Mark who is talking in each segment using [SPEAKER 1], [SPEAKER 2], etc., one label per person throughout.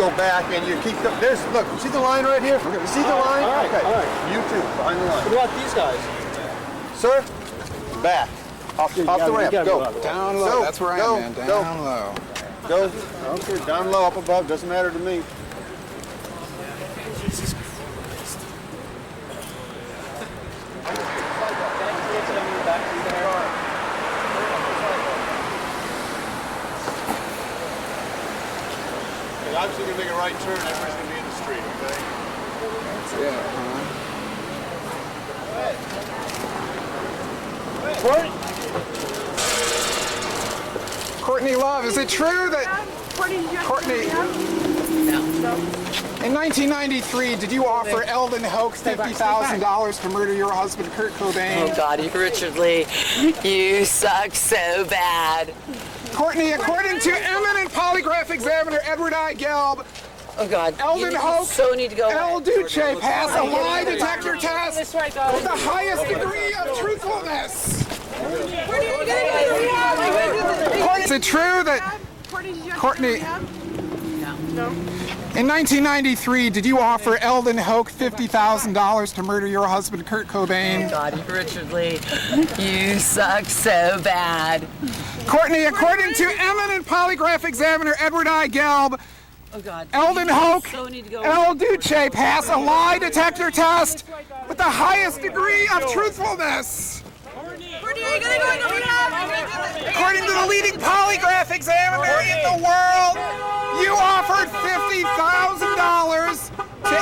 [SPEAKER 1] go back and you keep the, there's, look, see the line right here? You see the line?
[SPEAKER 2] All right,
[SPEAKER 1] okay.
[SPEAKER 2] all right.
[SPEAKER 1] You too, behind the line.
[SPEAKER 2] What about these guys?
[SPEAKER 1] Sir, back. Off the ramp, go.
[SPEAKER 3] Down low,
[SPEAKER 1] Go,
[SPEAKER 3] that's where I
[SPEAKER 1] go,
[SPEAKER 3] am, man.
[SPEAKER 1] go.
[SPEAKER 3] Down low.
[SPEAKER 1] Go. I don't care, down low, up above, doesn't matter to me. Obviously, you're going to make a right turn, everybody's going to be in the street, okay?
[SPEAKER 3] Yeah, Courtney Love, is it true that Courtney, in 1993, did you offer Eldon Hoax $50,000 to murder your husband, Kurt Cobain?
[SPEAKER 4] Oh God, Richard Lee, you suck so bad.
[SPEAKER 3] Courtney, according to eminent polygraph examiner Edward I. Gelb,
[SPEAKER 4] Oh God,
[SPEAKER 3] Eldon Hoax,
[SPEAKER 4] so need to go
[SPEAKER 3] El
[SPEAKER 4] away.
[SPEAKER 3] Duce passed a lie detector test with the highest degree of truthfulness. Is it true that Courtney?
[SPEAKER 5] No.
[SPEAKER 3] In 1993, did you offer Eldon Hoax $50,000 to murder your husband, Kurt Cobain?
[SPEAKER 4] Oh God, Richard Lee, you suck so bad.
[SPEAKER 3] Courtney, according to eminent polygraph examiner Edward I. Gelb,
[SPEAKER 4] Oh God,
[SPEAKER 3] Eldon Hoax,
[SPEAKER 4] so need to go
[SPEAKER 3] El Duce passed a lie detector test with the highest degree of truthfulness. According to the leading polygraph examiner in the world, you offered $50,000 to...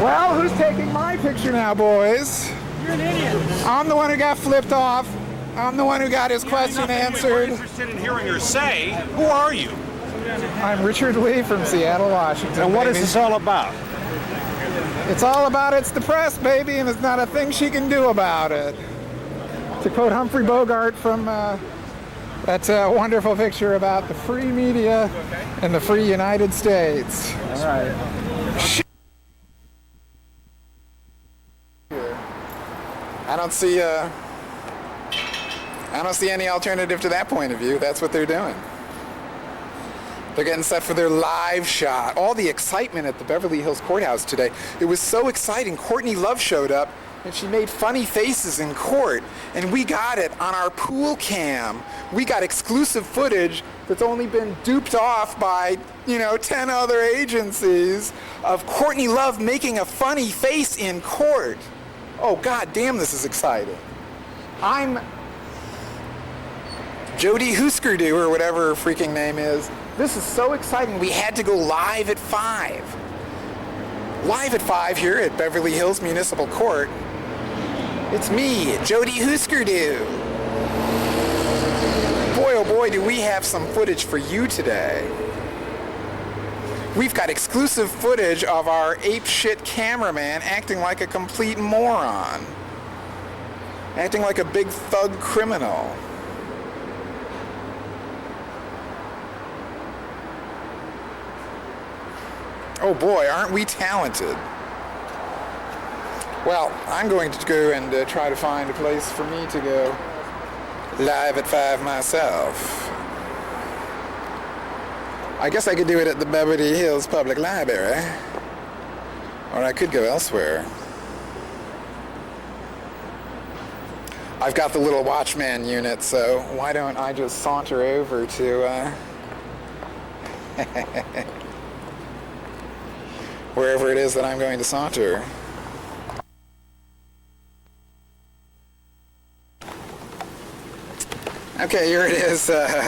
[SPEAKER 3] Well, who's taking my picture now, boys?
[SPEAKER 2] You're an idiot.
[SPEAKER 3] I'm the one who got flipped off. I'm the one who got his question answered.
[SPEAKER 6] We're interested in hearing your say. Who are you?
[SPEAKER 3] I'm Richard Lee from Seattle, Washington.
[SPEAKER 2] And what is
[SPEAKER 3] baby.
[SPEAKER 2] this all about?
[SPEAKER 3] It's all about it's the press, baby, and there's not a thing she can do about it. To quote Humphrey Bogart from that wonderful picture about the free media and the free United States.
[SPEAKER 2] All right.
[SPEAKER 3] I don't see any alternative to that point of view. That's what they're doing. They're getting set for their live shot. All the excitement at the Beverly Hills Courthouse today. It was so exciting. Courtney Love showed up and she made funny faces in court. And we got it on our pool cam. We got exclusive footage that's only been duped off by, 10 other agencies of Courtney Love making a funny face in court. Oh, God damn, this is exciting. I'm Jody Huskerdu, or whatever her freaking name is. This is so exciting. We had to go live at 5. Live at 5 here at Beverly Hills Municipal Court. It's me, Jody Huskerdu. Boy, oh boy, do we have some footage for you today. We've got exclusive footage of our apeshit cameraman acting like a complete moron. Acting like a big thug criminal. Oh boy, aren't we talented? Well, I'm going to go and try to find a place for me to go live at 5 myself. I guess I could do it at the Beverly Hills Public Library. Or I could go elsewhere. I've got the little Watchman unit, so why don't I just saunter over to wherever it is that I'm going to saunter. Okay, here it is,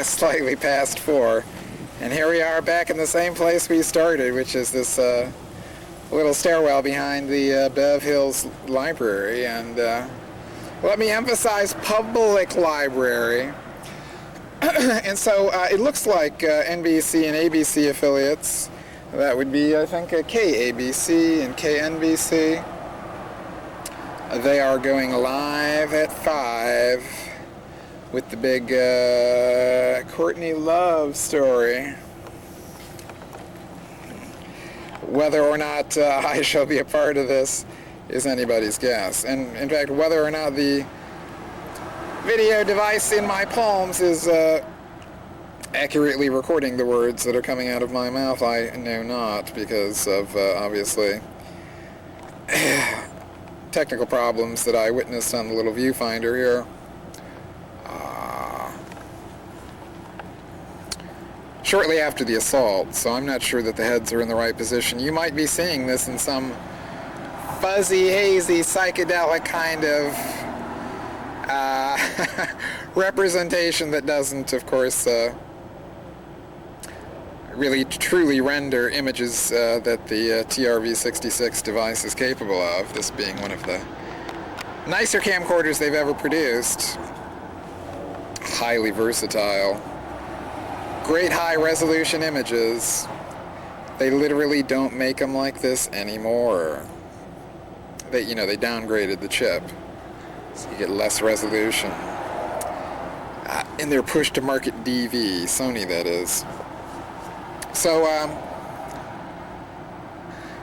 [SPEAKER 3] slightly past 4. And here we are back in the same place we started, which is this little stairwell behind the Bev Hills Library. And let me emphasize public library. And so it looks like NBC and ABC affiliates. That would be, I think, KABC and KNBC. They are going live at 5 with the big Courtney Love story. Whether or not I shall be a part of this is anybody's guess. And in fact, whether or not the video device in my palms is accurately recording the words that are coming out of my mouth, I know not, because of obviously technical problems that I witnessed on the little viewfinder here. Shortly after the assault, so I'm not sure that the heads are in the right position. You might be seeing this in some fuzzy, hazy, psychedelic kind of representation that doesn't, of course, really truly render images that the TRV-66 device is capable of, this being one of the nicer camcorders they've ever produced. Highly versatile. Great high-resolution images. They literally don't make them like this anymore. They downgraded the chip, so you get less resolution. In their push to market DV, Sony that is. So,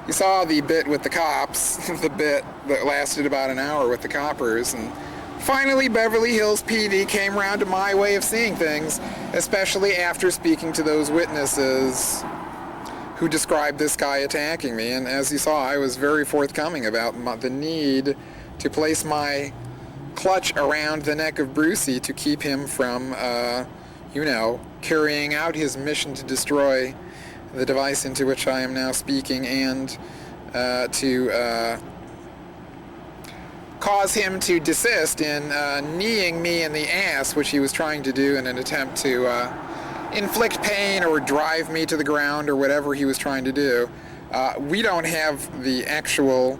[SPEAKER 3] you saw the bit with the cops, the bit that lasted about an hour with the coppers, and finally Beverly Hills PD came around to my way of seeing things, especially after speaking to those witnesses who described this guy attacking me. And as you saw, I was very forthcoming about the need to place my clutch around the neck of Brucey to keep him from, carrying out his mission to destroy the device into which I am now speaking, and to cause him to desist in kneeing me in the ass, which he was trying to do in an attempt to inflict pain or drive me to the ground or whatever he was trying to do. We don't have the actual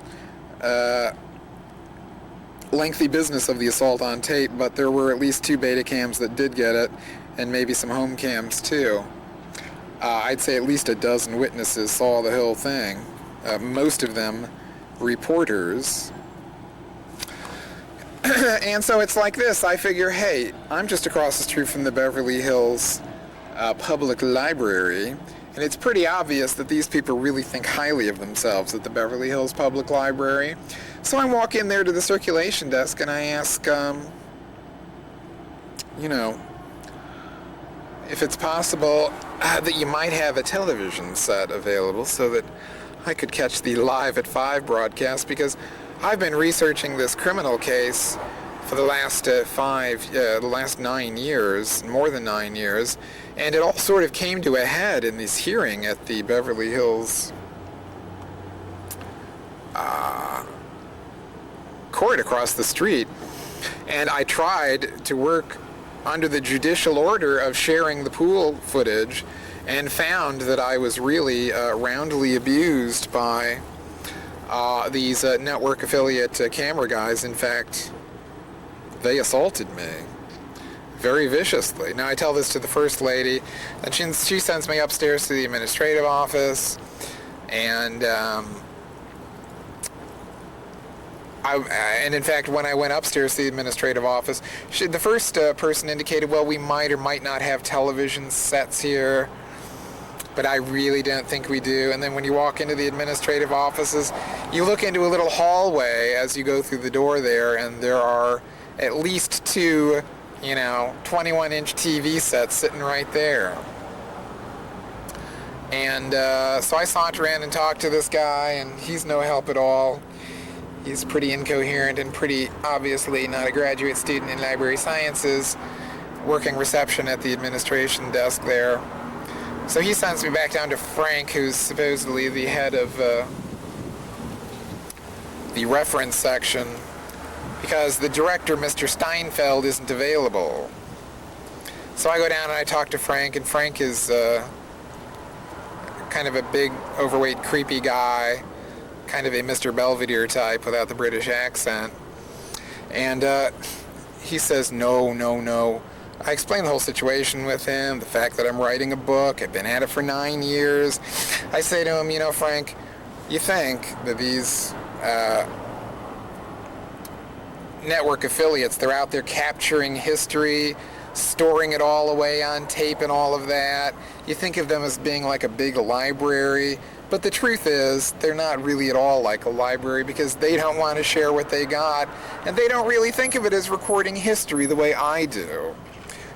[SPEAKER 3] lengthy business of the assault on tape, but there were at least 2 beta cams that did get it, and maybe some home cams too. I'd say at least a dozen witnesses saw the whole thing, most of them reporters. And so it's like this. I figure, hey, I'm just across the street from the Beverly Hills Public Library, and it's pretty obvious that these people really think highly of themselves at the Beverly Hills Public Library. So I walk in there to the circulation desk and I ask, if it's possible that you might have a television set available so that I could catch the Live at 5 broadcast, because I've been researching this criminal case for the last 9 years, more than 9 years, and it all sort of came to a head in this hearing at the Beverly Hills court across the street. And I tried to work under the judicial order of sharing the pool footage, and found that I was really roundly abused by these network affiliate camera guys. In fact, they assaulted me very viciously. Now, I tell this to the First Lady, and she sends me upstairs to the administrative office, and in fact, when I went upstairs to the administrative office, the first person indicated, well, we might or might not have television sets here, but I really don't think we do. And then when you walk into the administrative offices, you look into a little hallway as you go through the door there, and there are at least 2, 21-inch TV sets sitting right there. And so I saunter in and talk to this guy, and he's no help at all. He's pretty incoherent and pretty obviously not a graduate student in library sciences, working reception at the administration desk there. So he sends me back down to Frank, who's supposedly the head of the reference section, because the director, Mr. Steinfeld, isn't available. So I go down and I talk to Frank, and Frank is kind of a big, overweight, creepy guy, kind of a Mr. Belvedere type without the British accent. And he says, no. I explain the whole situation with him, the fact that I'm writing a book, I've been at it for 9 years. I say to him, Frank, you think that these network affiliates, they're out there capturing history, storing it all away on tape and all of that. You think of them as being like a big library, But the truth is, they're not really at all like a library because they don't want to share what they got, and they don't really think of it as recording history the way I do,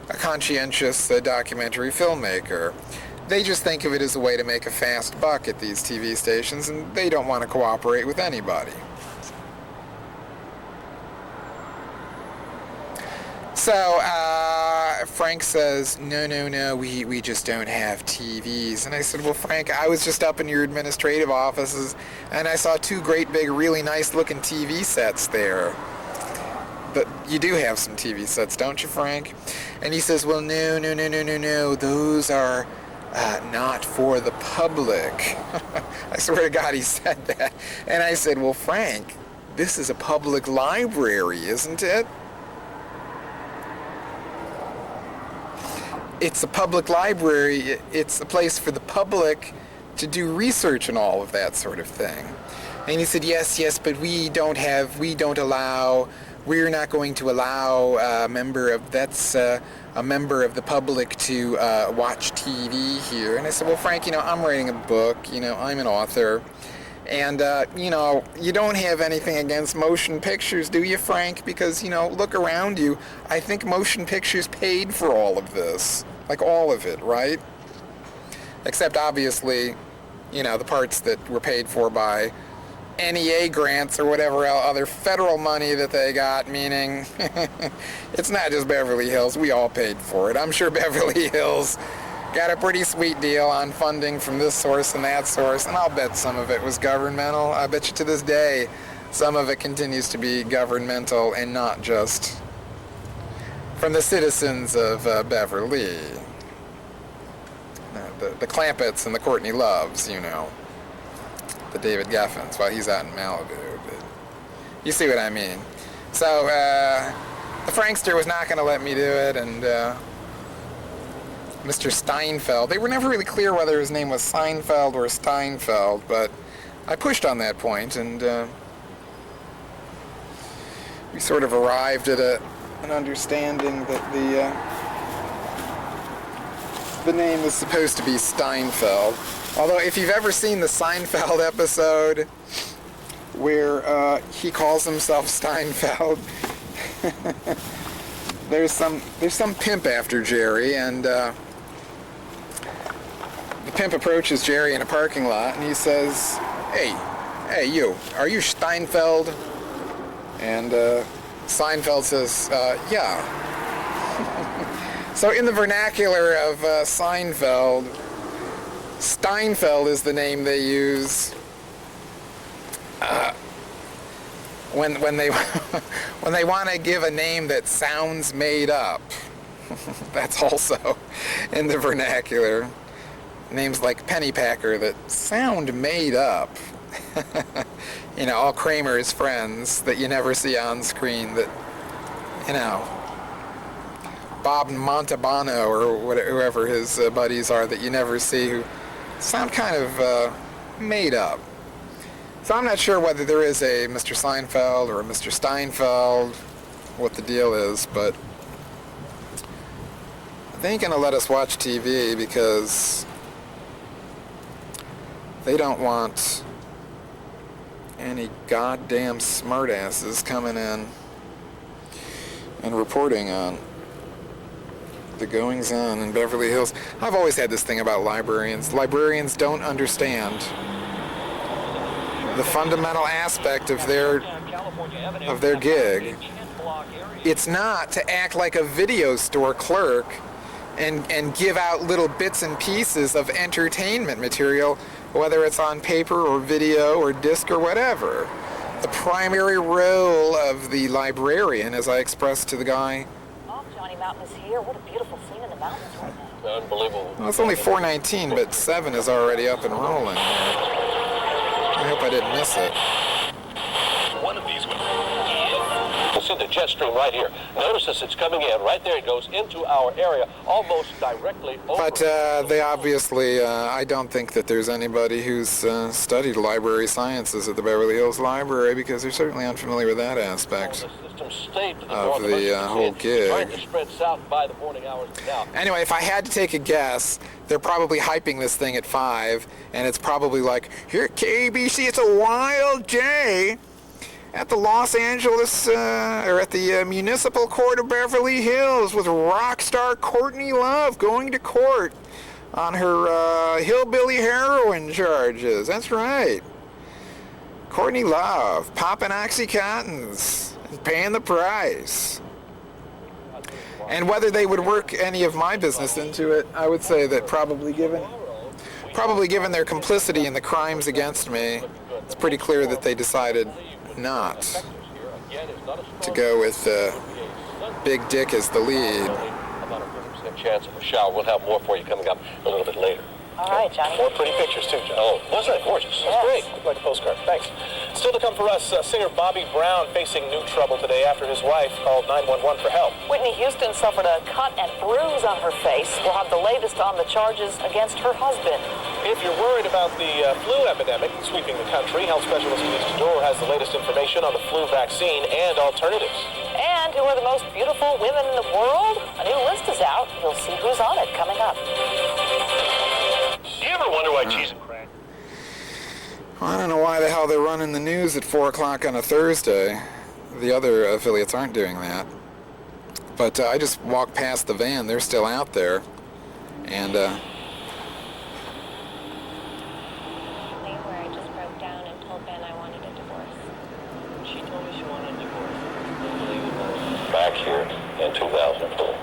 [SPEAKER 3] a conscientious documentary filmmaker. They just think of it as a way to make a fast buck at these TV stations, and they don't want to cooperate with anybody. So Frank says, no, we just don't have TVs. And I said, well, Frank, I was just up in your administrative offices, and I saw 2 great big, really nice looking TV sets there. But you do have some TV sets, don't you, Frank? And he says, well, no, those are not for the public. I swear to God he said that. And I said, well, Frank, this is a public library, isn't it? It's a public library. It's a place for the public to do research and all of that sort of thing. And he said, yes, but we're not going to allow a member of the public to watch TV here. And I said, well, Frank, I'm writing a book, I'm an author. And, you don't have anything against motion pictures, do you, Frank? Because, look around you. I think motion pictures paid for all of this. Like all of it, right? Except, obviously, the parts that were paid for by NEA grants or whatever other federal money that they got, meaning it's not just Beverly Hills. We all paid for it. I'm sure Beverly Hills got a pretty sweet deal on funding from this source and that source, and I'll bet some of it was governmental. I bet you to this day some of it continues to be governmental and not just from the citizens of Beverly. The Clampetts and the Courtney Loves, the David Geffens, while he's out in Malibu. But you see what I mean. So the Frankster was not going to let me do it, and Mr. Steinfeld, they were never really clear whether his name was Seinfeld or Steinfeld, but I pushed on that point, and we sort of arrived at an understanding that the name is supposed to be Steinfeld. Although, if you've ever seen the Seinfeld episode where he calls himself Steinfeld, there's some pimp after Jerry, and the pimp approaches Jerry in a parking lot, and he says, "Hey, you, are you Steinfeld?" And Seinfeld says, "Yeah." So in the vernacular of Seinfeld, Steinfeld is the name they use when they when they want to give a name that sounds made up. That's also in the vernacular. Names like Pennypacker that sound made up. All Kramer's friends that you never see on screen, that Bob Montalbano or whoever his buddies are that you never see, who sound kind of made up. So I'm not sure whether there is a Mr. Seinfeld or a Mr. Steinfeld, what the deal is, but they ain't gonna let us watch TV because they don't want any goddamn smartasses coming in and reporting on the goings-on in Beverly Hills. I've always had this thing about librarians. Librarians don't understand the fundamental aspect of their gig. It's not to act like a video store clerk and give out little bits and pieces of entertainment material, whether it's on paper or video or disc or whatever. The primary role of the librarian, as I expressed to the guy,
[SPEAKER 2] Johnny Mountain is here. What a beautiful scene in the mountains right now.
[SPEAKER 7] Unbelievable.
[SPEAKER 3] well, it's only 4:19, but 7 is already up and rolling. I hope I didn't miss it.
[SPEAKER 7] One of these women. see the jet stream right here. Notice as it's coming in, right there it goes into our area, almost directly over.
[SPEAKER 3] But they obviously, I don't think that there's anybody who's studied library sciences at the Beverly Hills Library, because they're certainly unfamiliar with that aspect of the whole gig. Anyway, if I had to take a guess, they're probably hyping this thing at 5, and it's probably like, here at KBC, it's a wild day at the Los Angeles, or at the Municipal Court of Beverly Hills with rock star Courtney Love going to court on her hillbilly heroin charges. That's right. Courtney Love, popping Oxycontins and paying the price. And whether they would work any of my business into it, I would say that probably given their complicity in the crimes against me, it's pretty clear that they decided not to go with Big Dick as the lead.
[SPEAKER 7] About a 50% chance of a shower. We'll have more for you coming up a little bit later.
[SPEAKER 2] All right, Johnny.
[SPEAKER 7] More pretty pictures, too, John. Oh, wasn't that gorgeous? That's great. Looked like a postcard. Thanks. Still to come for us, singer Bobby Brown facing new trouble today after his wife called 911 for help.
[SPEAKER 2] Whitney Houston suffered a cut and bruise on her face. We'll have the latest on the charges against her husband.
[SPEAKER 7] If you're worried about the flu epidemic sweeping the country, health specialist Denise Tudor has the latest information on the flu vaccine and alternatives.
[SPEAKER 2] And who are the most beautiful women in the world? A new list is out. You'll see who's on it coming up.
[SPEAKER 7] Do you ever wonder why cheese and crack?
[SPEAKER 3] Well, I don't know why the hell they're running the news at 4 o'clock on a Thursday. The other affiliates aren't doing that. But I just walked past the van. They're still out there. And,
[SPEAKER 8] Where I just broke down and told Ben I wanted a divorce.
[SPEAKER 7] She told me she wanted a divorce. Back here in 2004.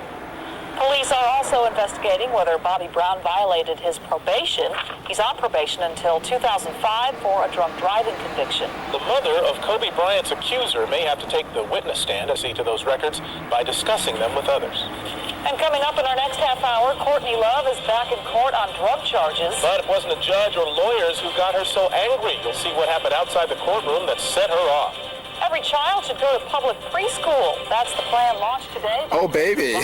[SPEAKER 2] Police are also investigating whether Bobby Brown violated his probation. He's on probation until 2005 for a drunk driving conviction.
[SPEAKER 7] The mother of Kobe Bryant's accuser may have to take the witness stand to see to those records by discussing them with others.
[SPEAKER 2] And coming up in our next half hour, Courtney Love is back in court on drug charges.
[SPEAKER 7] But it wasn't a judge or lawyers who got her so angry. You'll see what happened outside the courtroom that set her off.
[SPEAKER 2] Every child should go to public preschool. That's the plan launched today.
[SPEAKER 3] oh baby,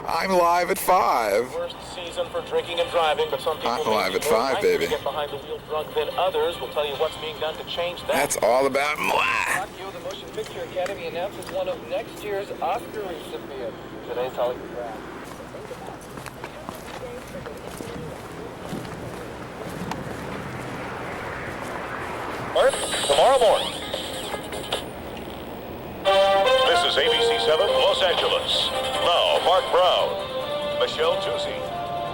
[SPEAKER 3] I'm live at 5.
[SPEAKER 7] Worst season for drinking and driving, but some people
[SPEAKER 3] I'm live at 5, baby.
[SPEAKER 7] get behind the wheel drunk than others. We'll tell you what's being done to change that.
[SPEAKER 3] That's all about moi.
[SPEAKER 9] The Motion Picture Academy announces one of next year's Oscar recipients. Today's Hollywood Wrap.
[SPEAKER 7] Tomorrow morning.
[SPEAKER 10] This is ABC 7 Los Angeles. Now, Mark Brown, Michelle Tusi,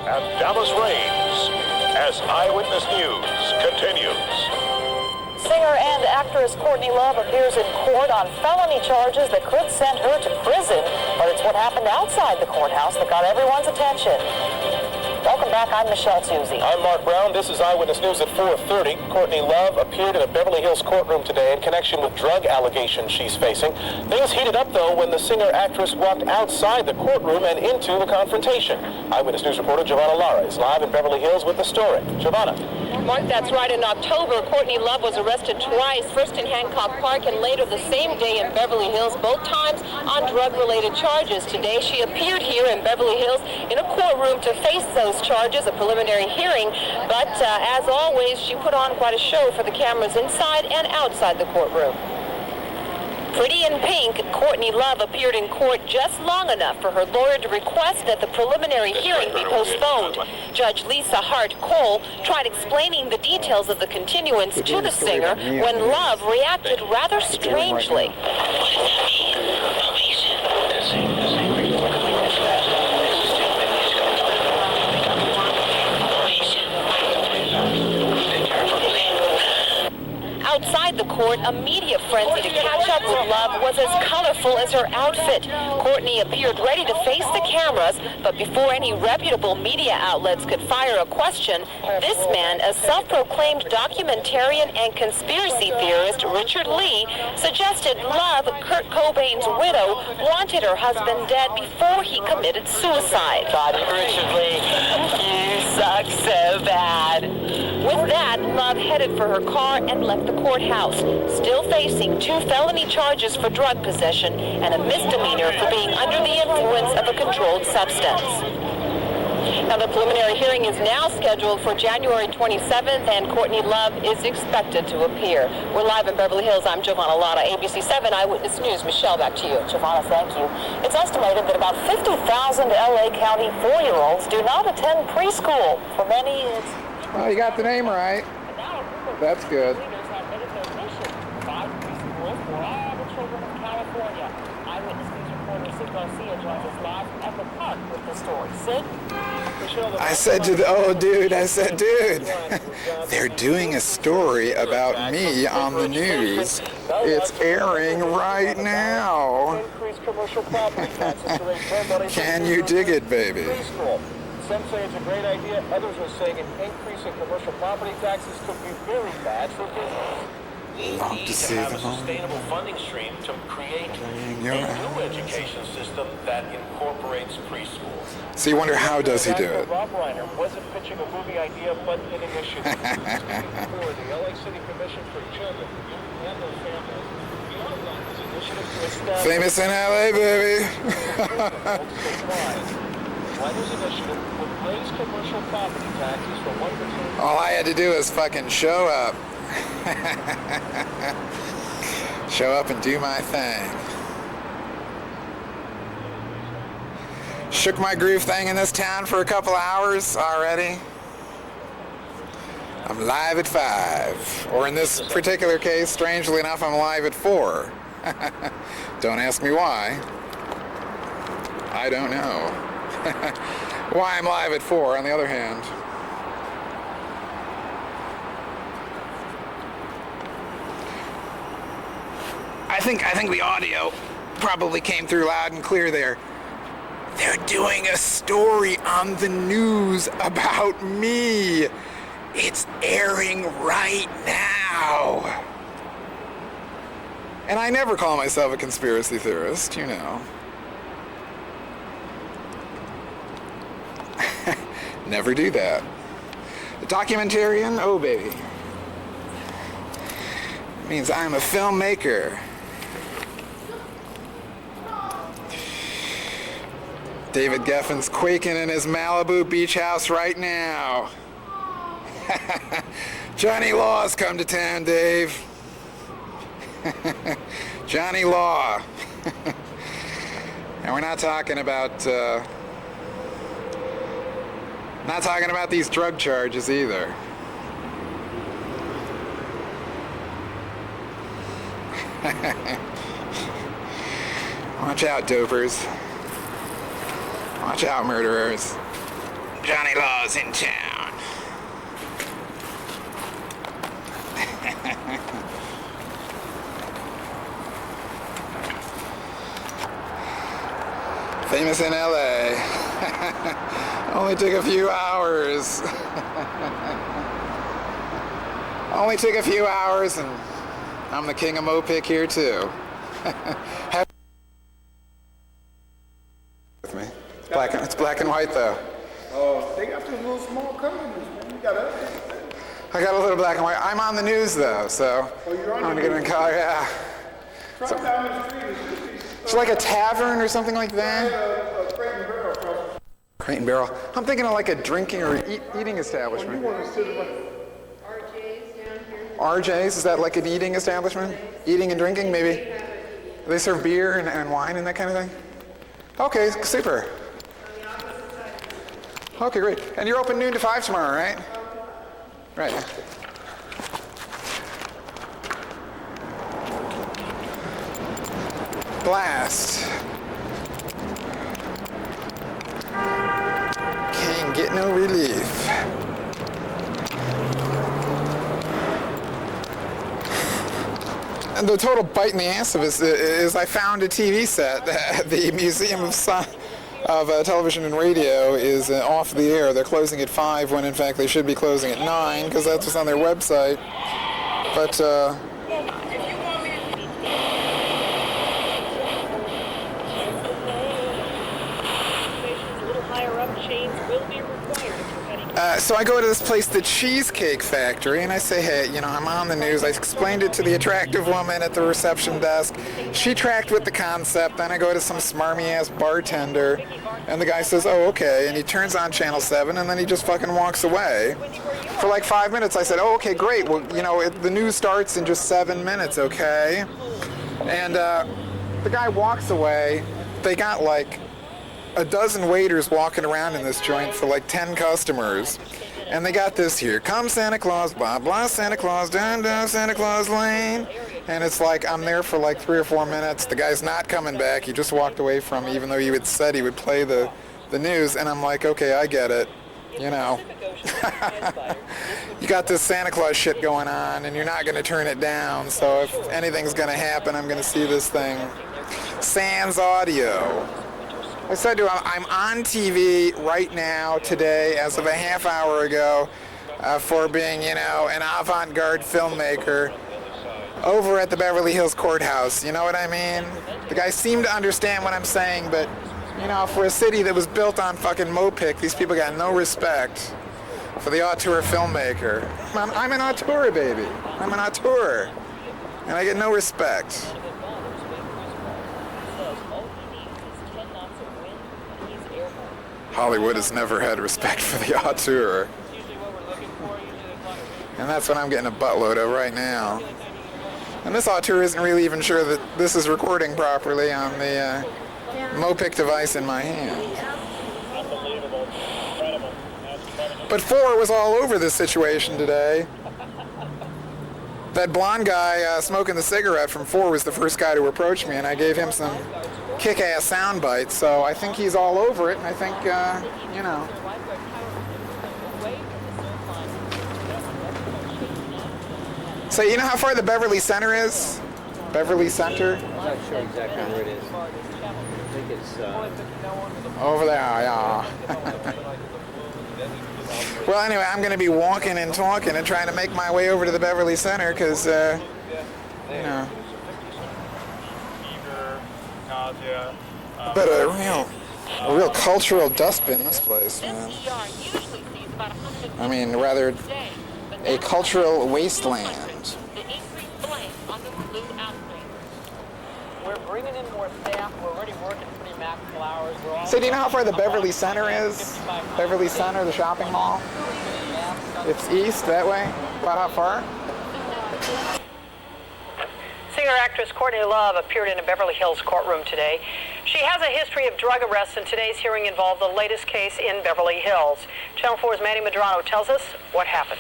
[SPEAKER 10] and Dallas Raines as Eyewitness News continues.
[SPEAKER 2] Singer and actress Courtney Love appears in court on felony charges that could send her to prison. But it's what happened outside the courthouse that got everyone's attention. Welcome back. I'm Michelle Tusi.
[SPEAKER 7] I'm Mark Brown. This is Eyewitness News at 4:30. Courtney Love appeared in a Beverly Hills courtroom today in connection with drug allegations she's facing. Things heated up, though, when the singer-actress walked outside the courtroom and into the confrontation. Eyewitness News reporter Giovanna Lara is live in Beverly Hills with the story. Giovanna.
[SPEAKER 11] Mark, that's right. In October, Courtney Love was arrested twice, first in Hancock Park and later the same day in Beverly Hills, both times on drug-related charges. Today, she appeared here in Beverly Hills in a courtroom to face those charges, a preliminary hearing. But as always, she put on quite a show for the cameras inside and outside the courtroom. Pretty in pink, Courtney Love appeared in court just long enough for her lawyer to request that the preliminary hearing be postponed. Judge Lisa Hart Cole tried explaining the details of the continuance to the singer when Love reacted rather strangely. Outside the court, a media frenzy to catch up with Love was as colorful as her outfit. Courtney appeared ready to face the cameras, but before any reputable media outlets could fire a question, this man, a self-proclaimed documentarian and conspiracy theorist, Richard Lee, suggested Love, Kurt Cobain's widow, wanted her husband dead before he committed suicide.
[SPEAKER 4] Richard Lee, you suck so bad.
[SPEAKER 2] With
[SPEAKER 11] that, Love headed for her car and left the courthouse, still facing 2 felony charges for drug possession and a misdemeanor for being under the influence of a controlled substance. Now, the preliminary hearing is now scheduled for January 27th, and Courtney Love is expected to appear. We're live in Beverly Hills. I'm Giovanna Lotta, ABC 7 Eyewitness News. Michelle, back to you.
[SPEAKER 2] Giovanna, thank you. It's estimated that about 50,000 LA County 4-year-olds do not attend preschool. For many, it's...
[SPEAKER 3] Well, you got the name right. That's good.
[SPEAKER 2] Five preschools for all the children of California. Eyewitness News reporter Sid Garcia joins us live at the park with the story. Sid?
[SPEAKER 3] I said to the, oh dude, they're doing a story about me on the news. It's airing right now. Can you dig it, baby?
[SPEAKER 7] Some say it's a great idea. Others are saying an increase in commercial property taxes could be very bad for business. We need to have a sustainable funding stream to create a new education system that incorporates preschool.
[SPEAKER 3] So you wonder, how does he do it?
[SPEAKER 7] Rob Reiner wasn't pitching a movie idea, but an initiative. For the LA City Commission for Children, Youth, and Their Families, the outline is initiative to establish...
[SPEAKER 3] Famous in LA, baby.
[SPEAKER 7] Reiner's initiative would raise commercial property taxes from 1%.
[SPEAKER 3] All I had to do is fucking show up. Show up and do my thing. Shook my groove thing in this town for a couple hours already. I'm live at 5. Or in this particular case, strangely enough, I'm live at 4. Don't ask me why. I don't know. Why I'm live at 4, on the other hand. I think the audio probably came through loud and clear there. They're doing a story on the news about me. It's airing right now. And I never call myself a conspiracy theorist, you know. Never do that. A documentarian? Oh, baby. It means I'm a filmmaker. David Geffen's quaking in his Malibu beach house right now. Johnny Law's come to town, Dave. Johnny Law. And we're not talking about these drug charges either. Watch out, dopers. Watch out, murderers. Johnny Law's in town. Famous in LA. Only took a few hours. Only took a few hours, and I'm the king of Mopic here too. With me. It's black and white though.
[SPEAKER 1] Oh, they got those little small colors, man. You got that?
[SPEAKER 3] I got a little black and white. I'm on the news though, so I'm gonna get in color. Yeah.
[SPEAKER 1] Try down the street.
[SPEAKER 3] It's like a tavern or something like that.
[SPEAKER 1] Crate and Barrel across.
[SPEAKER 3] Crate and Barrel. I'm thinking of like a drinking or eating establishment.
[SPEAKER 1] You want to sit around.
[SPEAKER 8] RJ's down here.
[SPEAKER 3] RJ's, is that like an eating establishment? Eating and drinking, maybe? Do they serve beer and wine and that kind of thing? Okay, super. Okay, great. And you're open noon to 5 tomorrow, right? Right. Blast. Can't get no relief. And the total bite in the ass of this is I found a TV set. The Museum of Television and Radio is off the air. They're closing at 5 when in fact they should be closing at 9 because that's what's on their website. But So I go to this place, the Cheesecake Factory, and I say, hey, you know, I'm on the news. I explained it to the attractive woman at the reception desk. She tracked with the concept. Then I go to some smarmy-ass bartender, and the guy says, oh, okay. And he turns on Channel 7, and then he just fucking walks away. For like 5 minutes, I said, oh, okay, great. Well, you know, the news starts in just 7 minutes, okay? And the guy walks away. They got like a dozen waiters walking around in this joint for like 10 customers, and they got this here, come Santa Claus, blah blah Santa Claus, down down Santa Claus Lane, and it's like I'm there for like 3 or 4 minutes. The guy's not coming back. He just walked away from me, even though he had said he would play the news, and I'm like, okay, I get it, you know. You got this Santa Claus shit going on, and you're not going to turn it down, so if anything's going to happen, I'm going to see this thing. Sans audio. I said to him, I'm on TV right now, today, as of a half hour ago, for being, you know, an avant-garde filmmaker over at the Beverly Hills Courthouse. You know what I mean? The guy seemed to understand what I'm saying, but, you know, for a city that was built on fucking Mopic, these people got no respect for the auteur filmmaker. I'm an auteur, baby. I'm an auteur. And I get no respect. Hollywood has never had respect for the auteur. And that's what I'm getting a buttload of right now. And this auteur isn't really even sure that this is recording properly on the Mopic device in my hand. But 4 was all over this situation today. That blonde guy smoking the cigarette from 4 was the first guy to approach me, and I gave him some kick-ass sound bites, so I think he's all over it, and I think, you know. So you know how far the Beverly Center is? Beverly Center?
[SPEAKER 12] I'm not sure exactly where it is. I think it's
[SPEAKER 3] over there, yeah. Well, anyway, I'm going to be walking and talking and trying to make my way over to the Beverly Center because, you know. But a real cultural dustbin, this place, man. I mean, rather a cultural wasteland.
[SPEAKER 9] We're bringing in more staff. We're already working pretty maximal hours.
[SPEAKER 3] So do you know how far the Beverly Center is? Beverly Center, the shopping mall? It's east, that way? About how far?
[SPEAKER 2] Singer-actress Courtney Love appeared in a Beverly Hills courtroom today. She has a history of drug arrests, and today's hearing involved the latest case in Beverly Hills. Channel 4's Manny Medrano tells us what happened.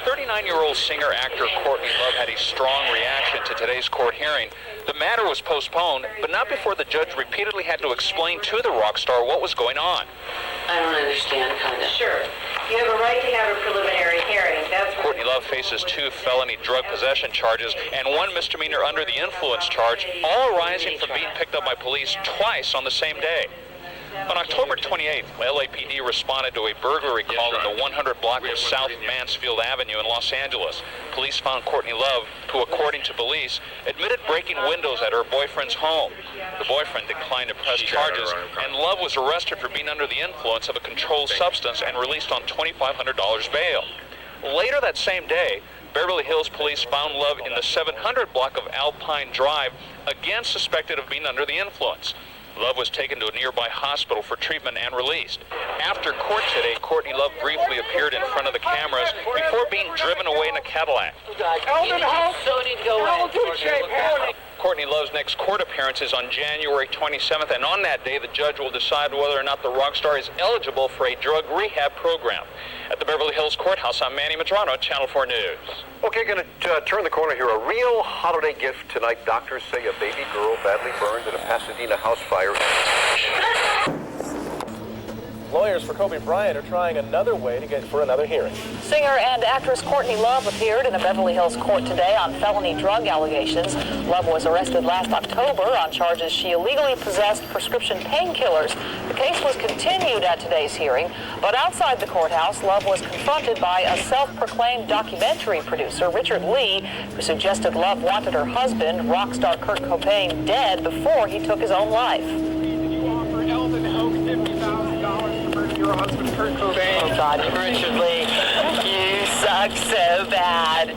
[SPEAKER 13] 39-year-old singer-actor Courtney Love had a strong reaction to today's court hearing. The matter was postponed, but not before the judge repeatedly had to explain to the rock star what was going on.
[SPEAKER 14] I don't understand, kind of.
[SPEAKER 2] Sure. You have a right to have a preliminary hearing. That's
[SPEAKER 13] Courtney Love faces 2 felony drug possession charges and 1 misdemeanor under the influence charge, all arising from being picked up by police twice on the same day. On October 28th, LAPD responded to a burglary call in the 100 block of South Mansfield Avenue in Los Angeles. Police found Courtney Love, who, according to police, admitted breaking windows at her boyfriend's home. The boyfriend declined to press charges, and Love was arrested for being under the influence of a controlled substance and released on $2,500 bail. Later that same day, Beverly Hills police found Love in the 700 block of Alpine Drive, again suspected of being under the influence. Love was taken to a nearby hospital for treatment and released. After court today, Courtney Love briefly appeared in front of the cameras before being driven away in a Cadillac. Courtney Love's next court appearance is on January 27th, and on that day, the judge will decide whether or not the rock star is eligible for a drug rehab program. At the Beverly Hills Courthouse, I'm Manny Medrano, Channel 4 News.
[SPEAKER 1] Okay, going to turn the corner here. A real holiday gift tonight. Doctors say a baby girl badly burned in a Pasadena house fire.
[SPEAKER 7] Lawyers for Kobe Bryant are trying another way to get for another hearing.
[SPEAKER 2] Singer and actress Courtney Love appeared in a Beverly Hills court today on felony drug allegations. Love was arrested last October on charges she illegally possessed prescription painkillers. The case was continued at today's hearing, but outside the courthouse, Love was confronted by a self-proclaimed documentary producer, Richard Lee, who suggested Love wanted her husband, rock star Kurt Cobain, dead before he took his own life.
[SPEAKER 5] husband owed $50,000 to murder your husband, Kurt Cobain.
[SPEAKER 4] Oh God, Richard Lee, you suck so bad.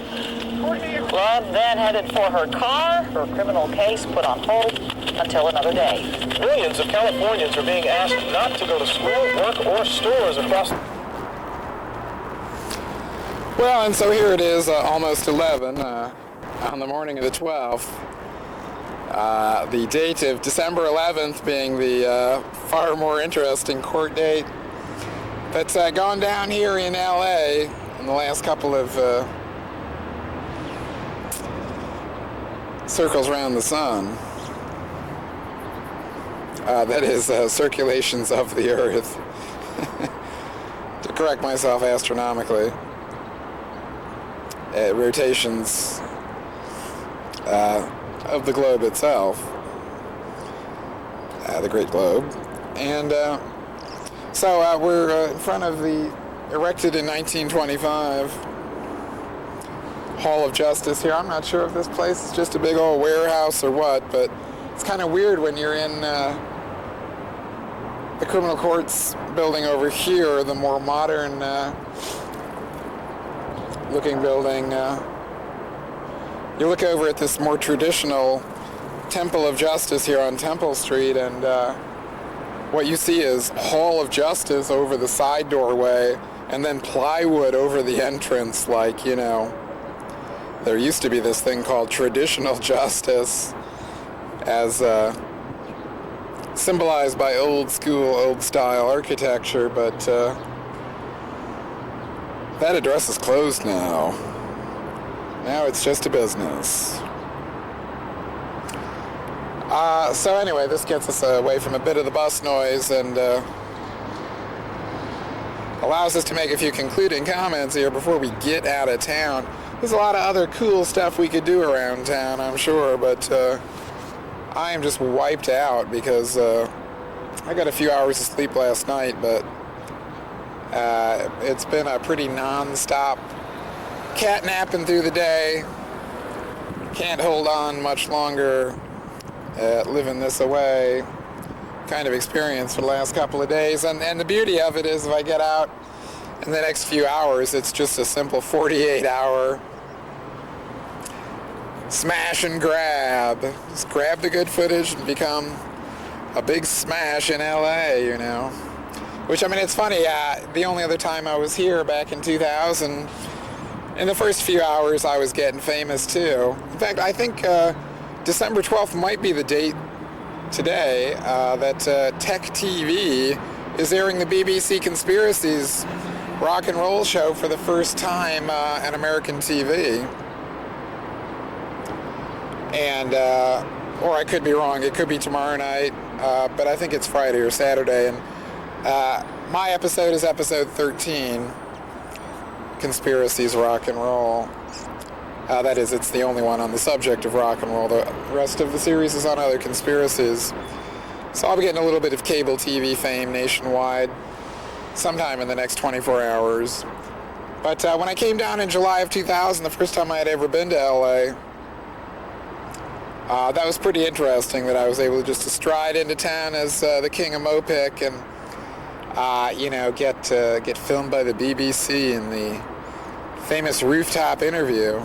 [SPEAKER 2] Love then headed for her car, her criminal case put on hold until another day.
[SPEAKER 7] Millions of Californians are being asked not to go to school, work, or stores across.
[SPEAKER 3] Well, and so here it is, almost 11, on the morning of the 12th. The date of December 11th being the far more interesting court date that's gone down here in LA in the last couple of circles around the sun. That is circulations of the Earth. To correct myself astronomically. Rotations of the globe itself, the Great Globe. And so we're in front of the erected in 1925 Hall of Justice here. I'm not sure if this place is just a big old warehouse or what, but it's kind of weird when you're in the criminal courts building over here, the more modern looking building. You look over at this more traditional Temple of Justice here on Temple Street, and what you see is Hall of Justice over the side doorway, and then plywood over the entrance, like, you know, there used to be this thing called traditional justice, as symbolized by old school, old style architecture, but that address is closed now. Now it's just a business. So anyway, this gets us away from a bit of the bus noise and allows us to make a few concluding comments here before we get out of town. There's a lot of other cool stuff we could do around town, I'm sure, but I am just wiped out because I got a few hours of sleep last night, but it's been a pretty non-stop catnapping through the day. Can't hold on much longer living this away kind of experience for the last couple of days. And the beauty of it is if I get out in the next few hours, it's just a simple 48-hour smash and grab. Just grab the good footage and become a big smash in LA, you know. Which, I mean, it's funny, the only other time I was here back in 2000, in the first few hours I was getting famous too. In fact, I think December 12th might be the date today that Tech TV is airing the BBC Conspiracies rock and roll show for the first time on American TV. And, or I could be wrong, it could be tomorrow night, but I think it's Friday or Saturday. And my episode is episode 13, Conspiracies Rock and Roll. That is, it's the only one on the subject of rock and roll. The rest of the series is on other conspiracies. So I'll be getting a little bit of cable TV fame nationwide sometime in the next 24 hours. But when I came down in July of 2000, the first time I had ever been to LA, that was pretty interesting that I was able just to stride into town as the king of Mopic and, you know, get filmed by the BBC in the famous rooftop interview.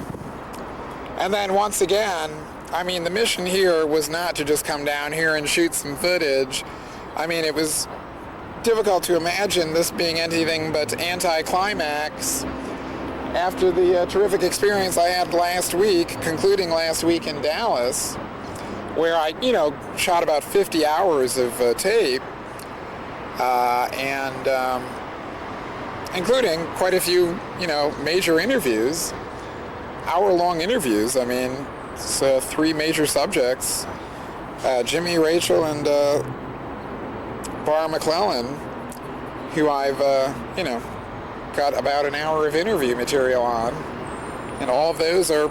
[SPEAKER 3] And then once again, I mean, the mission here was not to just come down here and shoot some footage. I mean, it was difficult to imagine this being anything but anticlimax after the terrific experience I had last week, concluding last week in Dallas, where I, you know, shot about 50 hours of tape, and including quite a few, you know, major interviews, hour-long interviews. I mean, it's 3 major subjects, Jimmy, Rachel, and Bar McClellan, who I've, you know, got about an hour of interview material on. And all of those are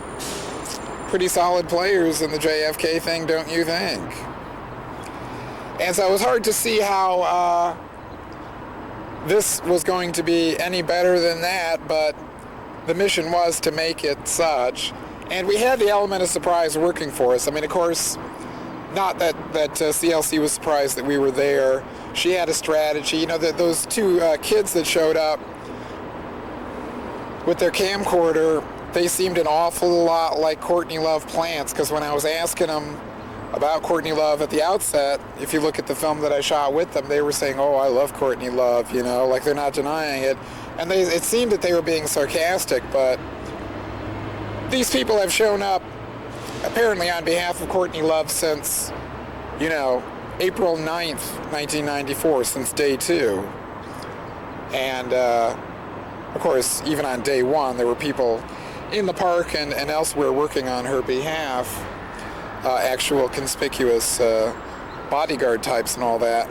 [SPEAKER 3] pretty solid players in the JFK thing, don't you think? And so it was hard to see how this was going to be any better than that, but the mission was to make it such. And we had the element of surprise working for us. I mean, of course, not that CLC was surprised that we were there. She had a strategy. You know, those two kids that showed up with their camcorder, they seemed an awful lot like Courtney Love plants, because when I was asking them about Courtney Love at the outset, if you look at the film that I shot with them, they were saying, oh, I love Courtney Love, you know, like they're not denying it. And it seemed that they were being sarcastic, but these people have shown up apparently on behalf of Courtney Love since, you know, April 9th, 1994, since day 2. And, of course, even on day 1, there were people in the park and elsewhere working on her behalf, actual conspicuous bodyguard types and all that.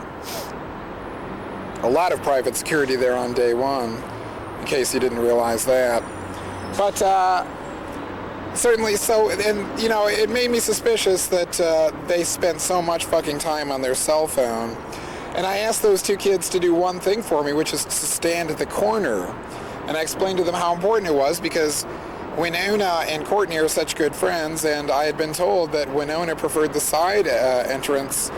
[SPEAKER 3] A lot of private security there on day 1, in case you didn't realize that. But certainly so, and you know, it made me suspicious that they spent so much fucking time on their cell phone. And I asked those two kids to do one thing for me, which is to stand at the corner. And I explained to them how important it was, because Winona and Courtney are such good friends, and I had been told that Winona preferred the side entrance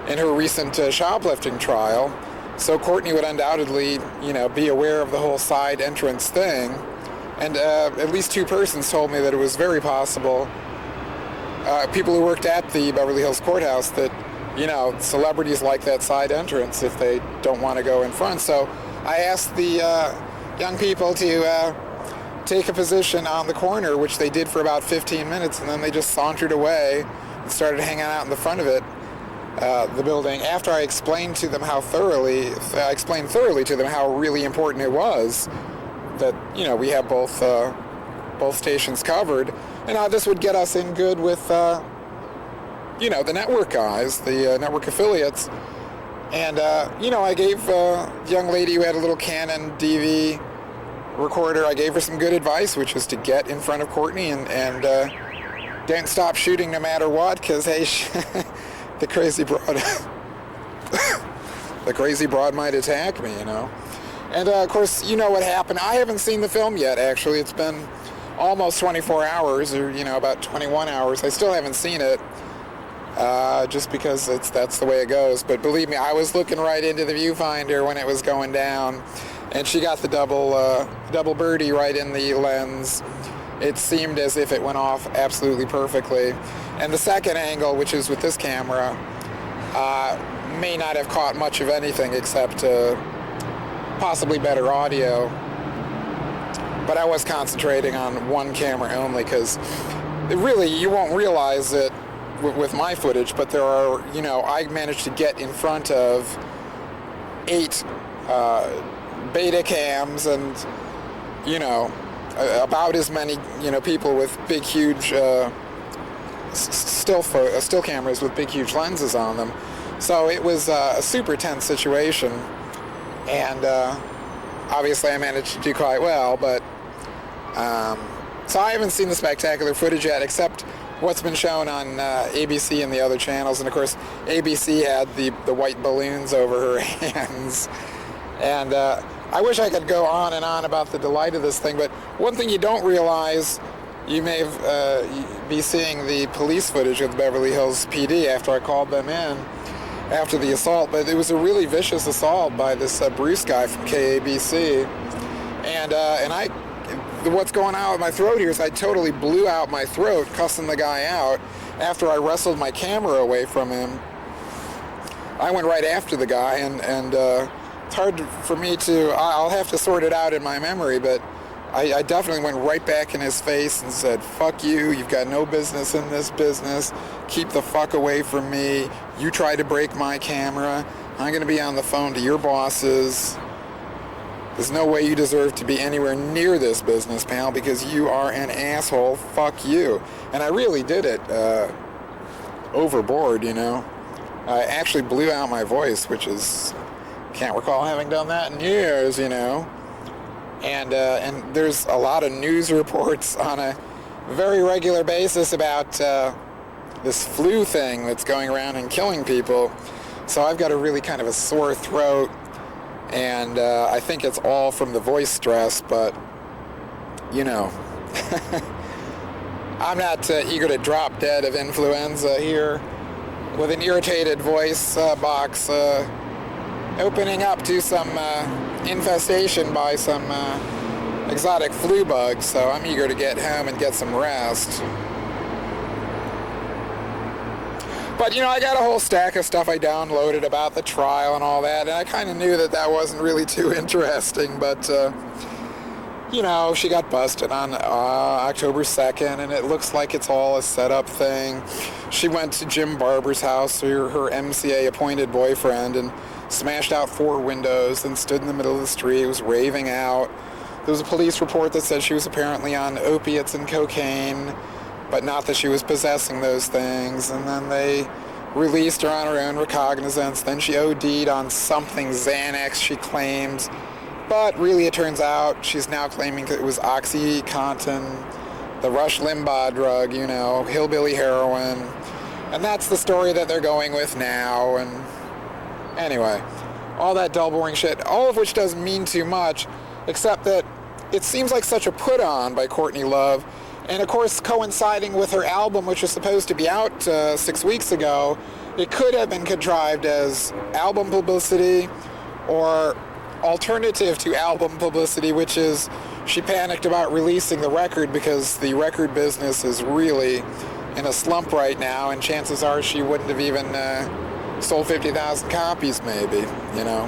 [SPEAKER 3] in her recent shoplifting trial. So Courtney would undoubtedly, you know, be aware of the whole side entrance thing. And at least 2 persons told me that it was very possible, people who worked at the Beverly Hills courthouse, that, you know, celebrities like that side entrance if they don't want to go in front. So I asked the young people to take a position on the corner, which they did for about 15 minutes, and then they just sauntered away and started hanging out in the front of it, the building, after I explained to them thoroughly to them how really important it was that, you know, we have both stations covered, and how this would get us in good with, you know, the network guys, the network affiliates. And, you know, I gave a young lady who had a little Canon DV recorder, I gave her some good advice, which was to get in front of Courtney and don't stop shooting no matter what, because, hey, the crazy broad might attack me, you know. And, of course, you know what happened. I haven't seen the film yet, actually. It's been almost 24 hours, or, you know, about 21 hours. I still haven't seen it, just because that's the way it goes. But believe me, I was looking right into the viewfinder when it was going down, and she got the double birdie right in the lens. It seemed as if it went off absolutely perfectly. And the second angle, which is with this camera, may not have caught much of anything except possibly better audio. But I was concentrating on one camera only, because really you won't realize it with my footage, but there are, you know, I managed to get in front of 8 beta cams and, you know, about as many, you know, people with big, huge still cameras with big, huge lenses on them. So it was a super tense situation, and obviously I managed to do quite well. But so I haven't seen the spectacular footage yet, except what's been shown on ABC and the other channels. And of course, ABC had the white balloons over her hands. And I wish I could go on and on about the delight of this thing, but one thing you don't realize, you may be seeing the police footage of the Beverly Hills PD after I called them in after the assault, but it was a really vicious assault by this Bruce guy from KABC. And what's going on with my throat here is I totally blew out my throat cussing the guy out after I wrestled my camera away from him. I went right after the guy, and it's hard for me to, I'll have to sort it out in my memory, but I definitely went right back in his face and said, fuck you, you've got no business in this business, keep the fuck away from me, you try to break my camera, I'm going to be on the phone to your bosses, there's no way you deserve to be anywhere near this business, pal, because you are an asshole, fuck you. And I really did it overboard, you know. I actually blew out my voice, which is, can't recall having done that in years, you know. And there's a lot of news reports on a very regular basis about this flu thing that's going around and killing people. So I've got a really kind of a sore throat, and I think it's all from the voice stress, but, you know, I'm not eager to drop dead of influenza here. with an irritated voice box opening up to some infestation by some exotic flu bugs, so I'm eager to get home and get some rest. But, you know, I got a whole stack of stuff I downloaded about the trial and all that, and I kind of knew that that wasn't really too interesting, but, you know, she got busted on October 2nd, and it looks like it's all a set-up thing. She went to Jim Barber's house, her MCA-appointed boyfriend, and smashed out 4 windows and stood in the middle of the street, was raving out. There was a police report that said she was apparently on opiates and cocaine, but not that she was possessing those things. And then they released her on her own recognizance. Then she OD'd on something, Xanax, she claims. But really, it turns out she's now claiming it was OxyContin, the Rush Limbaugh drug, you know, hillbilly heroin. And that's the story that they're going with now. And anyway, all that dull, boring shit, all of which doesn't mean too much, except that it seems like such a put-on by Courtney Love. And of course, coinciding with her album, which was supposed to be out 6 weeks ago, it could have been contrived as album publicity or alternative to album publicity, which is she panicked about releasing the record because the record business is really in a slump right now, and chances are she wouldn't have even sold 50,000 copies maybe, you know.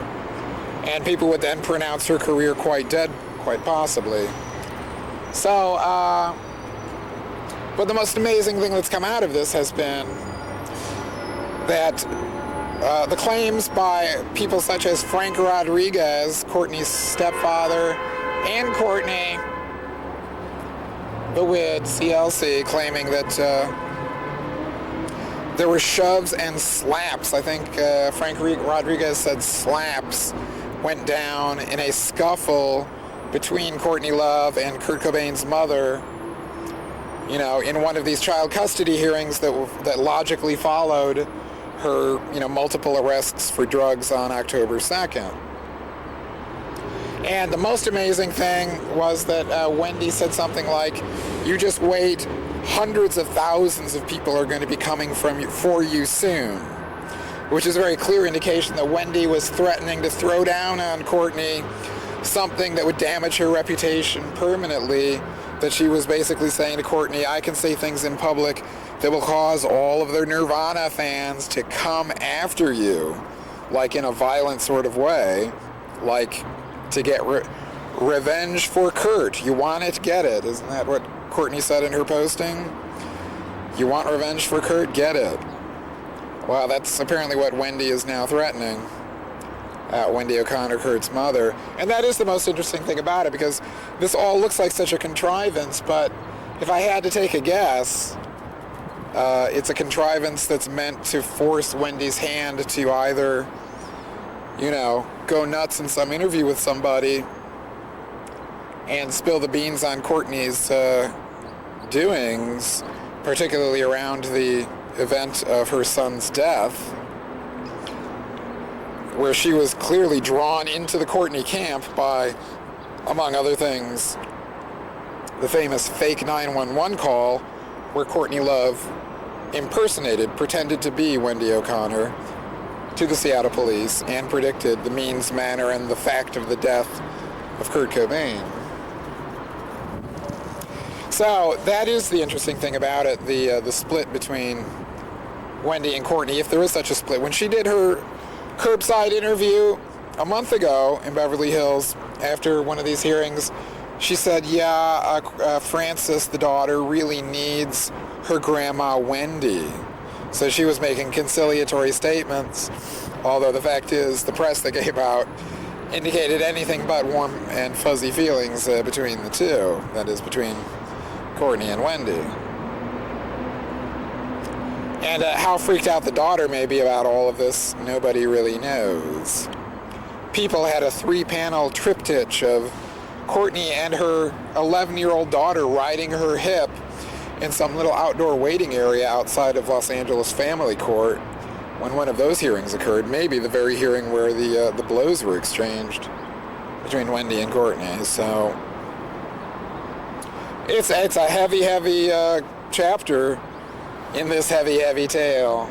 [SPEAKER 3] And people would then pronounce her career quite dead, quite possibly. So, but the most amazing thing that's come out of this has been that the claims by people such as Frank Rodriguez, Courtney's stepfather, and Courtney, the WID, CLC, claiming that there were shoves and slaps. I think Frank Rodriguez said slaps went down in a scuffle between Courtney Love and Kurt Cobain's mother, you know, in one of these child custody hearings that logically followed her, you know, multiple arrests for drugs on October 2nd. And the most amazing thing was that Wendy said something like, "You just wait, hundreds of thousands of people are going to be coming for you soon," which is a very clear indication that Wendy was threatening to throw down on Courtney something that would damage her reputation permanently, that she was basically saying to Courtney, I can say things in public that will cause all of their Nirvana fans to come after you, like in a violent sort of way, like to get revenge for Kurt. You want it, get it. Isn't that what Courtney said in her posting? You want revenge for Kurt, get it. Well, that's apparently what Wendy is now threatening. Wendy O'Connor, Kurt's mother. And that is the most interesting thing about it, because this all looks like such a contrivance, but if I had to take a guess, it's a contrivance that's meant to force Wendy's hand to either, you know, go nuts in some interview with somebody and spill the beans on Courtney's doings, particularly around the event of her son's death, where she was clearly drawn into the Courtney camp by, among other things, the famous fake 911 call where Courtney Love pretended to be Wendy O'Connor to the Seattle police and predicted the means, manner, and the fact of the death of Kurt Cobain. So that is the interesting thing about it, the split between Wendy and Courtney, if there is such a split. When she did her curbside interview a month ago in Beverly Hills after one of these hearings, she said, Frances, the daughter, really needs her grandma Wendy. So she was making conciliatory statements, although the fact is the press that came out indicated anything but warm and fuzzy feelings between the two, that is, between Courtney and Wendy. And how freaked out the daughter may be about all of this, nobody really knows. People had a 3-panel triptych of Courtney and her 11-year-old daughter riding her hip in some little outdoor waiting area outside of Los Angeles Family Court when one of those hearings occurred, maybe the very hearing where the blows were exchanged between Wendy and Courtney. So it's a heavy chapter in this heavy tale.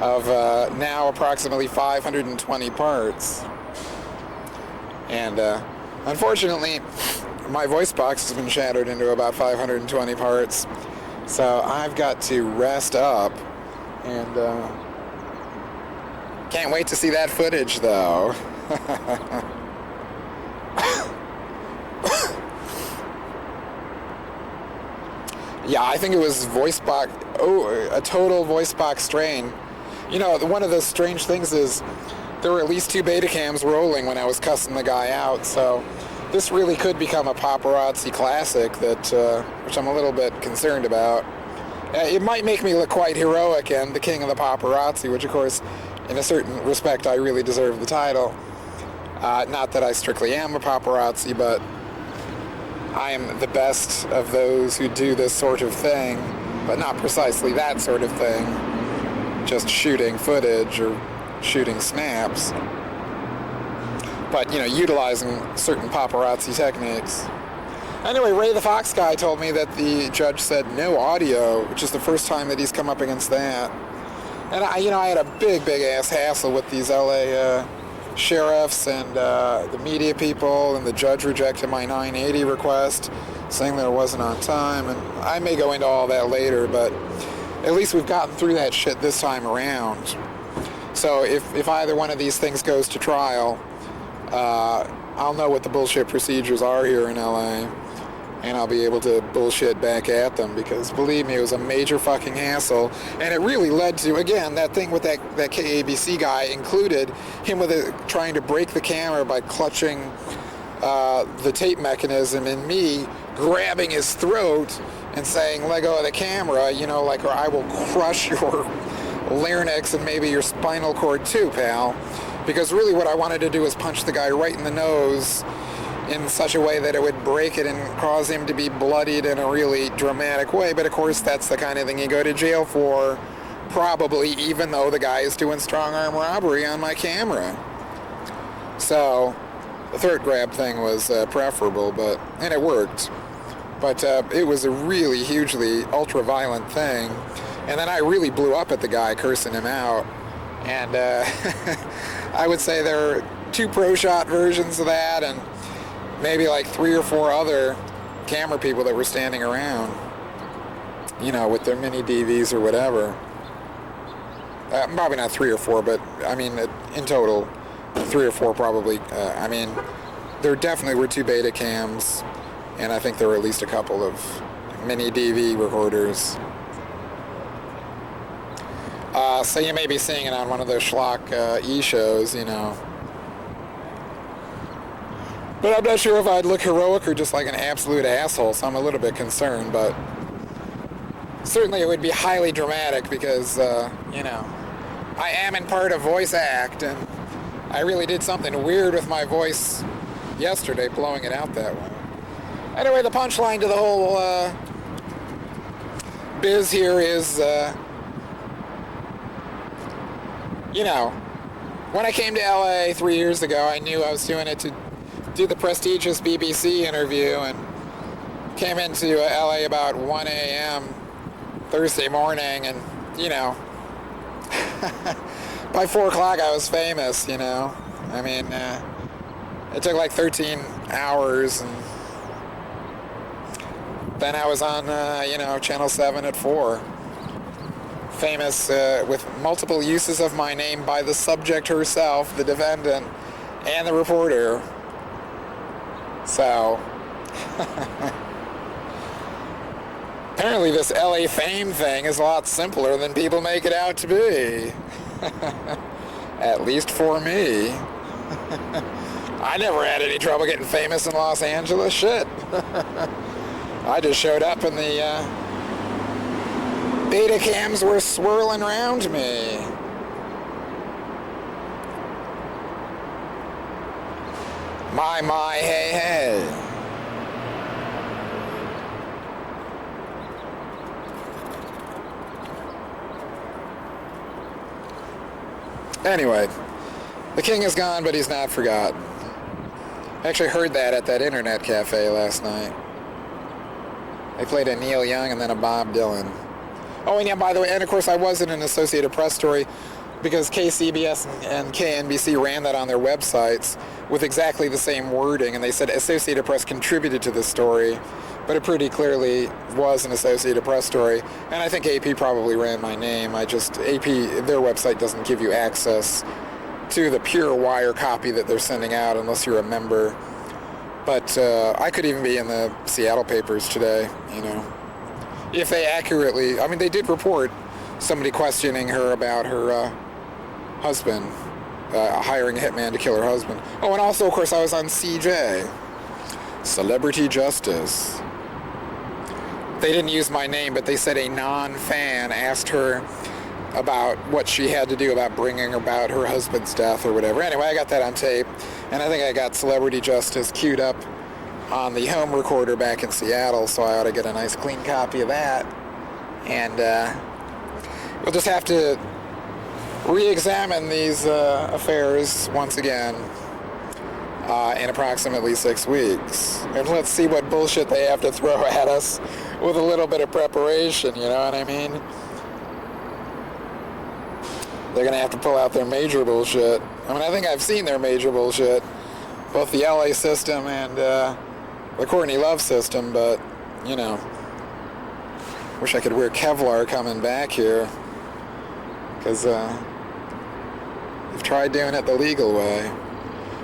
[SPEAKER 3] of now approximately 520 parts. And unfortunately, my voice box has been shattered into about 520 parts. So I've got to rest up, and can't wait to see that footage, though. Yeah, I think it was voice box. Oh, a total voice box strain. You know, one of the strange things is there were at least 2 beta cams rolling when I was cussing the guy out. So this really could become a paparazzi classic that, which I'm a little bit concerned about. It might make me look quite heroic and the king of the paparazzi, which of course, in a certain respect, I really deserve the title. Not that I strictly am a paparazzi, but I am the best of those who do this sort of thing, but not precisely that sort of thing. Just shooting footage or shooting snaps. But, you know, utilizing certain paparazzi techniques. Anyway, Ray the Fox guy told me that the judge said no audio, which is the first time that he's come up against that. And I had a big ass hassle with these LA sheriffs and the media people, and the judge rejected my 980 request, saying that it wasn't on time. And I may go into all that later, but at least we've gotten through that shit this time around. So if either one of these things goes to trial, I'll know what the bullshit procedures are here in LA, and I'll be able to bullshit back at them, because believe me, it was a major fucking hassle, and it really led to, again, that thing with that KABC guy included him trying to break the camera by clutching the tape mechanism, and me grabbing his throat and saying, "Let go of the camera," you know, like, or I will crush your larynx and maybe your spinal cord too, pal. Because really what I wanted to do was punch the guy right in the nose in such a way that it would break it and cause him to be bloodied in a really dramatic way. But of course, that's the kind of thing you go to jail for, probably, even though the guy is doing strong arm robbery on my camera. So the throat grab thing was preferable, and it worked. But it was a really hugely ultra-violent thing. And then I really blew up at the guy, cursing him out. And I would say there are 2 pro-shot versions of that, and maybe like 3 or 4 other camera people that were standing around, you know, with their mini DVs or whatever. Probably not 3 or 4, but I mean, in total, 3 or 4 probably. I mean, there definitely were 2 beta cams, and I think there were at least a couple of mini DV recorders. So you may be seeing it on one of those schlock e-shows, you know. But I'm not sure if I'd look heroic or just like an absolute asshole, so I'm a little bit concerned, but certainly it would be highly dramatic because, you know, I am in part a voice act, and I really did something weird with my voice yesterday, blowing it out that way. Anyway, the punchline to the whole biz here is, you know, when I came to LA 3 years ago, I knew I was doing it to do the prestigious BBC interview, and came into LA about 1 a.m. Thursday morning, and, you know, by 4 o'clock I was famous, you know. I mean, it took like 13 hours, and then I was on, you know, Channel 7 at 4. Famous with multiple uses of my name by the subject herself, the defendant, and the reporter. So, apparently this LA fame thing is a lot simpler than people make it out to be. At least for me. I never had any trouble getting famous in Los Angeles. Shit. I just showed up and the beta cams were swirling around me. My, hey, hey. Anyway, the king is gone, but he's not forgotten. I actually heard that at that internet cafe last night. They played a Neil Young and then a Bob Dylan. Oh, and yeah, by the way, and of course I was in an Associated Press story because KCBS and KNBC ran that on their websites with exactly the same wording, and they said Associated Press contributed to this story, but it pretty clearly was an Associated Press story. And I think AP probably ran my name. AP, their website doesn't give you access to the pure wire copy that they're sending out unless you're a member. But I could even be in the Seattle papers today, you know. If they accurately, I mean, they did report somebody questioning her about her husband, hiring a hitman to kill her husband. Oh, and also, of course, I was on CJ, Celebrity Justice. They didn't use my name, but they said a non-fan asked her about what she had to do about bringing about her husband's death or whatever. Anyway, I got that on tape, and I think I got Celebrity Justice queued up on the home recorder back in Seattle, so I ought to get a nice clean copy of that. And we'll just have to re-examine these affairs once again in approximately 6 weeks. And let's see what bullshit they have to throw at us with a little bit of preparation, you know what I mean? They're going to have to pull out their major bullshit. I mean, I think I've seen their major bullshit, both the LA system and the Courtney Love system, but, you know, wish I could wear Kevlar coming back here, because they've tried doing it the legal way.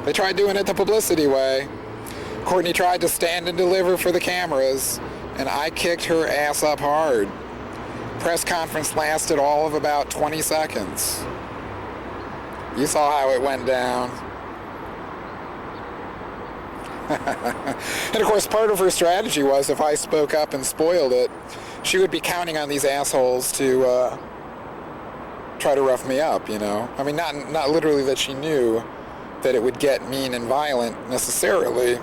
[SPEAKER 3] They tried doing it the publicity way. Courtney tried to stand and deliver for the cameras, and I kicked her ass up hard. Press conference lasted all of about 20 seconds. You saw how it went down. And of course, part of her strategy was if I spoke up and spoiled it, she would be counting on these assholes to try to rough me up, you know? I mean, not literally that she knew that it would get mean and violent necessarily.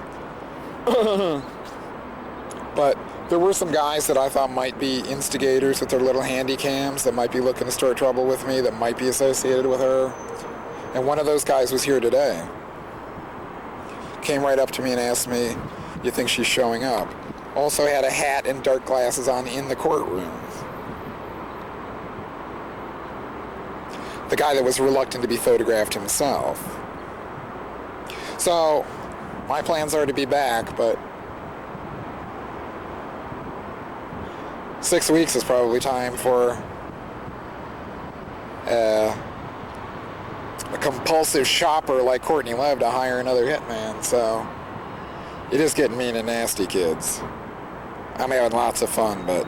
[SPEAKER 3] But there were some guys that I thought might be instigators with their little handy cams that might be looking to start trouble with me, that might be associated with her. And one of those guys was here today. Came right up to me and asked me, "You think she's showing up?" Also had a hat and dark glasses on in the courtroom. The guy that was reluctant to be photographed himself. So, my plans are to be back, but 6 weeks is probably time for a compulsive shopper like Courtney Love to hire another hitman, so it is getting mean and nasty, kids. I'm having lots of fun, but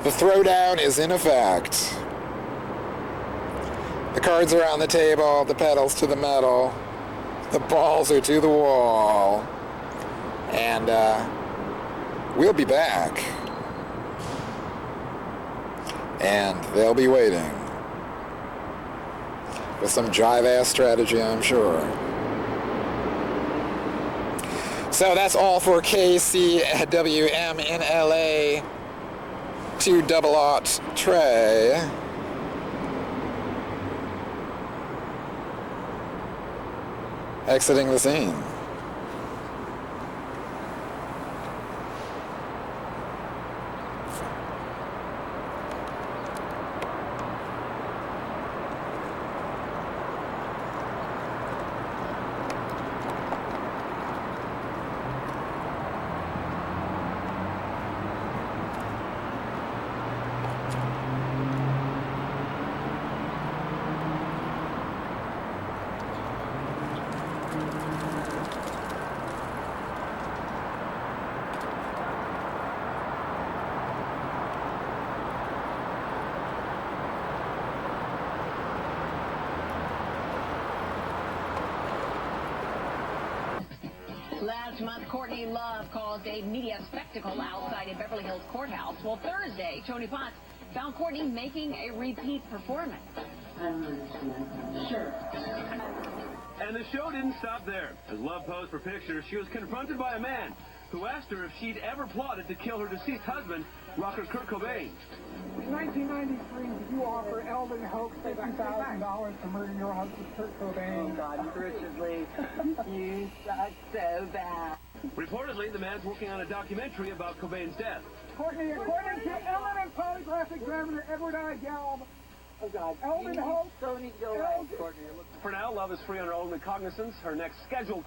[SPEAKER 3] the throwdown is in effect. The cards are on the table, the pedals to the metal, the balls are to the wall, and we'll be back. And they'll be waiting with some jive-ass strategy, I'm sure. So that's all for KCWM in LA. 200 Trey. Exiting the scene.
[SPEAKER 15] Last month, Courtney Love caused a media spectacle outside a Beverly Hills courthouse. Well, Thursday, Tony Potts found Courtney making a repeat performance.
[SPEAKER 14] I don't understand. Sure.
[SPEAKER 16] And the show didn't stop there. As Love posed for pictures, she was confronted by a man who asked her if she'd ever plotted to kill her deceased husband, rocker Kurt Cobain.
[SPEAKER 5] In 1993, did you offer Eldon Hoax $50,000 to murder your husband, Kurt Cobain?
[SPEAKER 4] Oh, God, Richard Lee, you suck so bad.
[SPEAKER 16] Reportedly, the man's working on a documentary about Cobain's death.
[SPEAKER 5] Courtney, according to eminent polygraph examiner Edward I. Gelb, Eldon Hope.
[SPEAKER 9] So need to go away, Courtney.
[SPEAKER 16] For now, Love is free on her own recognizance. Her next scheduled